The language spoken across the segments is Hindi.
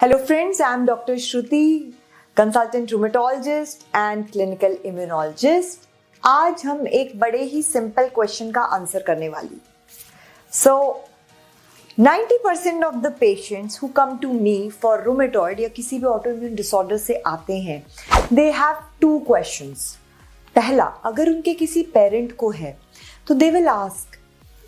Hello friends, I am Dr. Shruti, consultant rheumatologist and clinical immunologist. आज हम एक बड़े ही सिंपल क्वेश्चन का आंसर करने वाली. So 90% of the patients who come to me for rheumatoid या किसी भी autoimmune disorder से आते हैं, they have two questions. पहला, अगर उनके किसी पेरेंट को है तो they will ask,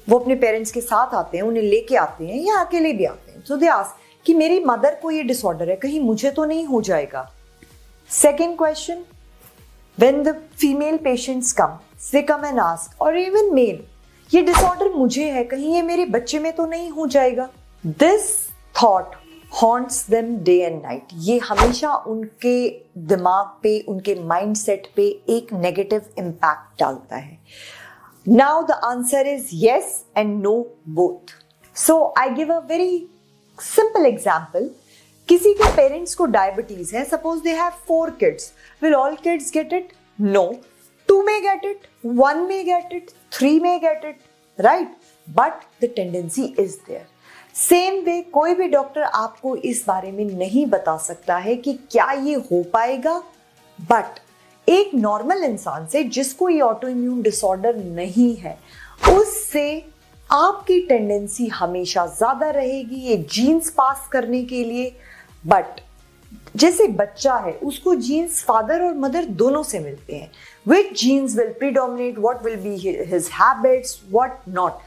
वो अपने पेरेंट्स के साथ आते हैं, उन्हें लेके आते हैं या अकेले भी आते हैं. So they ask कि मेरी मदर को ये डिसऑर्डर है, कहीं मुझे तो नहीं हो जाएगा. Second question, when the female patients come, they come and ask, और इवन मेल, ये डिसऑर्डर मुझे है, कहीं ये मेरे बच्चे में तो नहीं हो जाएगा. This thought haunts them day and night. ये हमेशा उनके दिमाग पे, उनके माइंडसेट पे एक नेगेटिव इम्पैक्ट डालता है. Now the answer is yes and no both. So I give a very simple example. किसी के पेरेंट्स को डायबिटीज है, suppose they have 4 kids. Will all kids get it? No. 2 may get it, 1 may get it, 3 may get it, right? But the tendency is there. Same way कोई भी डॉक्टर आपको इस बारे में नहीं बता सकता है कि क्या ये हो पाएगा, बट एक नॉर्मल इंसान से जिसको ये ऑटोइम्यून डिसऑर्डर नहीं है, उससे आपकी टेंडेंसी हमेशा ज्यादा रहेगी ये जीन्स पास करने के लिए. बट जैसे बच्चा है, उसको जीन्स फादर और मदर दोनों से मिलते हैं. Which genes will predominate, what will be his habits, what not,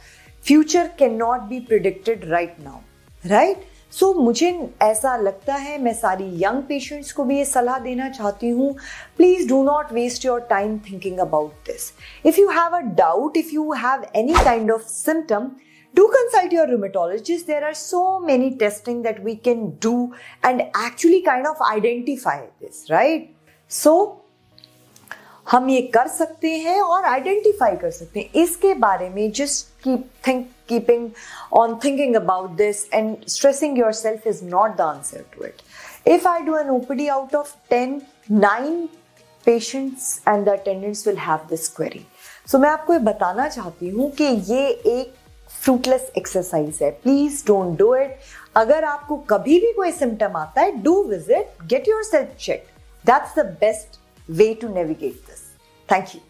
future can not be predicted right now, right? So मुझे ऐसा लगता है, मैं सारी यंग पेशेंट्स को भी ये सलाह देना चाहती हूँ, please do not waste your time thinking about this. If you have a doubt, if you have any kind of symptom, do consult your rheumatologist. There are so many testing that we can do and actually kind of identify this, right? So हम ये कर सकते हैं और आइडेंटिफाई कर सकते हैं. इसके बारे में just keeping on thinking about this and stressing yourself is not the answer to it. If I do an OPD out of 10, 9 patients and the attendants will have this query. So मैं आपको ये बताना चाहती हूँ कि ये एक फ्रूटलेस एक्सरसाइज है. Please don't do it. अगर आपको कभी भी कोई सिम्टम आता है, do visit, get yourself check. That's the best way to navigate this. Thank you.